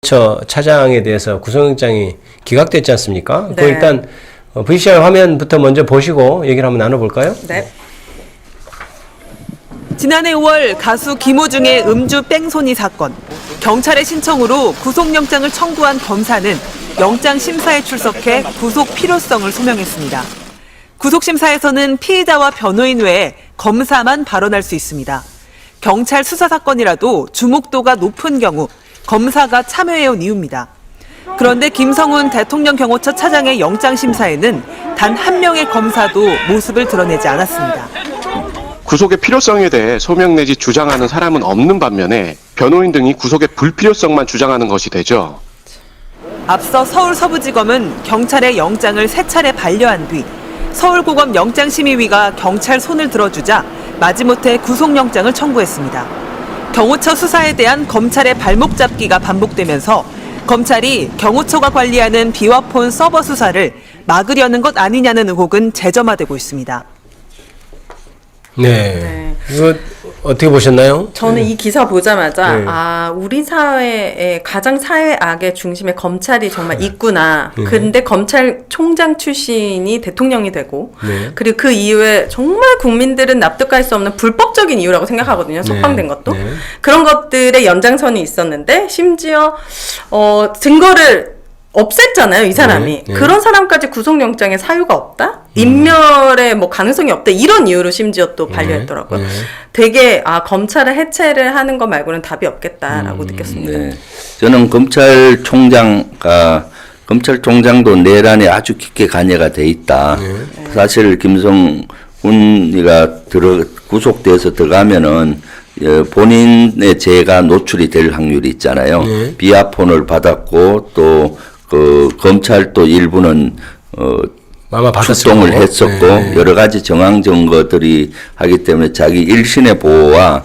저 차장에 대해서 구속영장이 기각됐지 않습니까? 네. 그 일단 VCR 화면부터 먼저 보시고 얘기를 한번 나눠볼까요? 네. 지난해 5월 가수 김호중의 음주 뺑소니 사건. 경찰의 신청으로 구속영장을 청구한 검사는 영장 심사에 출석해 구속 필요성을 소명했습니다. 구속심사에서는 피의자와 변호인 외에 검사만 발언할 수 있습니다. 경찰 수사 사건이라도 주목도가 높은 경우 검사가 참여해온 이유입니다. 그런데 김성훈 대통령 경호처 차장의 영장심사에는 단 한 명의 검사도 모습을 드러내지 않았습니다. 구속의 필요성에 대해 소명 내지 주장하는 사람은 없는 반면에 변호인 등이 구속의 불필요성만 주장하는 것이 되죠. 앞서 서울서부지검은 경찰의 영장을 3차례 반려한 뒤 서울고검 영장심의위가 경찰 손을 들어주자 마지못해 구속영장을 청구했습니다. 경호처 수사에 대한 검찰의 발목 잡기가 반복되면서 검찰이 경호처가 관리하는 비화폰 서버 수사를 막으려는 것 아니냐는 의혹은 재점화되고 있습니다. 네. 이거 어떻게 보셨나요? 저는 이 기사 보자마자 네. 우리 사회의 가장 사회악의 중심에 검찰이 정말 있구나. 근데 검찰총장 출신이 대통령이 되고 네. 그리고 그 이후에 정말 국민들은 납득할 수 없는 불법적인 이유라고 생각하거든요. 석방된 것도. 네. 그런 것들의 연장선이 있었는데 심지어 증거를 없앴잖아요, 이 사람이. 네. 그런 사람까지 구속영장에 사유가 없다? 인멸의 뭐 가능성이 없다? 이런 이유로 심지어 또 반려했더라고요. 네. 되게 검찰을 해체를 하는 것 말고는 답이 없겠다라고 느꼈습니다. 네. 저는 검찰총장도 내란에 아주 깊게 관여가 돼 있다. 네. 사실 김성훈이가 구속돼서 들어가면은 본인의 죄가 노출이 될 확률이 있잖아요. 네. 비아폰을 받았고 또 그 검찰도 일부는 아마 받았을 출동을 거고. 했었고 네. 여러 가지 정황 증거들이 하기 때문에 자기 일신의 보호와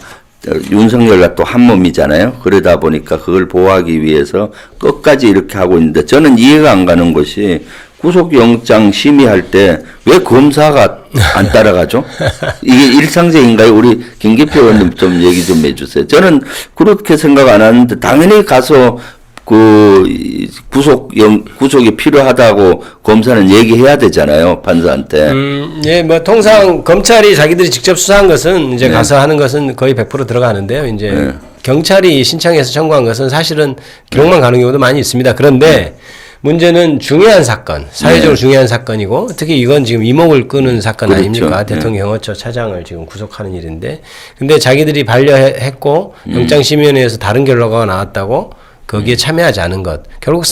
윤석열과 또 한 몸이잖아요. 그러다 보니까 그걸 보호하기 위해서 끝까지 이렇게 하고 있는데 저는 이해가 안 가는 것이 구속영장 심의할 때 왜 검사가 안 따라가죠? 이게 일상적인가요? 우리 김기표 의원님 좀 얘기 좀 해주세요. 저는 그렇게 생각 안 하는데 당연히 가서 구속이 필요하다고 검사는 얘기해야 되잖아요, 판사한테. 예, 뭐 통상 검찰이 자기들이 직접 수사한 것은 이제 네. 가서 하는 것은 거의 100% 들어가는데요. 이제 네. 경찰이 신청해서 청구한 것은 사실은 기록만 가는 경우도 많이 있습니다. 그런데 문제는 중요한 사건, 사회적으로 네. 중요한 사건이고 특히 이건 지금 이목을 끄는 사건 그렇죠. 아닙니까? 네. 대통령 경호처 차장을 지금 구속하는 일인데 근데 자기들이 반려했고 영장심의위원회에서 다른 결과가 나왔다고 거기에 참여하지 않은 것. 결국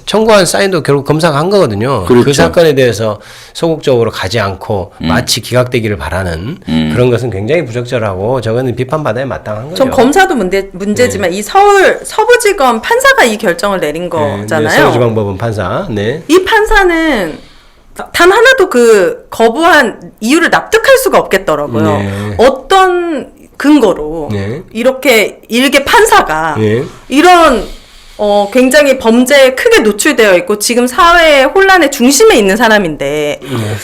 청구한 사인도 결국 검사가 한 거거든요. 그렇죠. 그 사건에 대해서 소극적으로 가지 않고 마치 기각되기를 바라는 그런 것은 굉장히 부적절하고 저거는 비판받아야 마땅한 거죠. 전 검사도 문제지만 이 서부지검 판사가 이 결정을 내린 거잖아요. 서울지방법원 판사. 네. 이 판사는 단 하나도 그 거부한 이유를 납득할 수가 없겠더라고요. 네. 어떤 근거로 네. 이렇게 일개 판사가 네. 이런 굉장히 범죄에 크게 노출되어 있고 지금 사회의 혼란의 중심에 있는 사람인데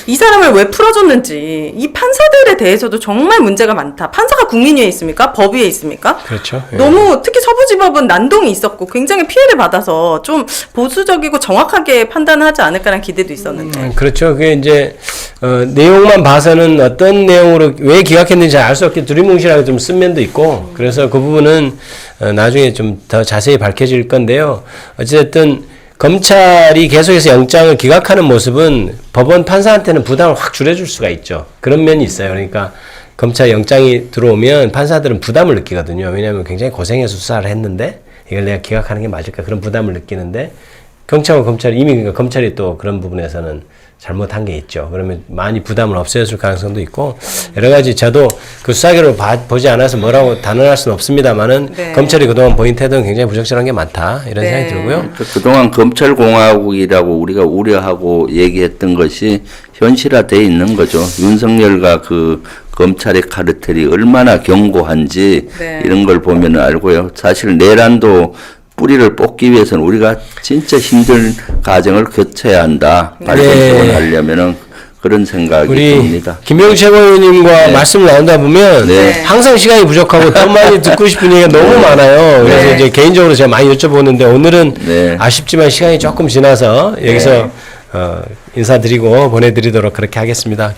이 사람을 왜 풀어줬는지 이 판사들에 대해서도 정말 문제가 많다. 판사가 국민 위에 있습니까? 법 위에 있습니까? 그렇죠. 예. 너무 특히 서부지법은 난동이 있었고 굉장히 피해를 받아서 좀 보수적이고 정확하게 판단하지 않을까라는 기대도 있었는데 그렇죠. 그게 이제 내용만 봐서는 어떤 내용으로 왜 기각했는지 알 수 없게 두리뭉실하게 좀 쓴 면도 있고 그래서 그 부분은 나중에 좀 더 자세히 밝혀질 건데요. 어쨌든 검찰이 계속해서 영장을 기각하는 모습은 법원 판사한테는 부담을 확 줄여줄 수가 있죠. 그런 면이 있어요. 그러니까 검찰 영장이 들어오면 판사들은 부담을 느끼거든요. 왜냐하면 굉장히 고생해서 수사를 했는데 이걸 내가 기각하는 게 맞을까 그런 부담을 느끼는데 경찰과 검찰이 이미 그러니까 검찰이 또 그런 부분에서는 잘못한 게 있죠. 그러면 많이 부담을 없애줄 가능성도 있고 여러 가지 저도 그 수사기를 보지 않아서 뭐라고 단언할 수는 없습니다만은 네. 검찰이 그동안 보인 태도는 굉장히 부적절한 게 많다 이런 네. 생각이 들고요. 그동안 검찰공화국이라고 우리가 우려하고 얘기했던 것이 현실화되어 있는 거죠. 윤석열과 그 검찰의 카르텔이 얼마나 견고한지 네. 이런 걸 보면 알고요. 사실 내란도 뿌리를 뽑기 위해서는 우리가 진짜 힘든 과정을 거쳐야 한다. 발전적으로 하려면은 그런 생각이 우리 듭니다. 김병주 최고위원님과 네. 말씀을 나누다 보면 네. 항상 시간이 부족하고 더 많이 듣고 싶은 얘기가 너무 많아요. 그래서 네. 이제 개인적으로 제가 많이 여쭤보는데 오늘은 네. 아쉽지만 시간이 조금 지나서 여기서 인사드리고 보내드리도록 그렇게 하겠습니다.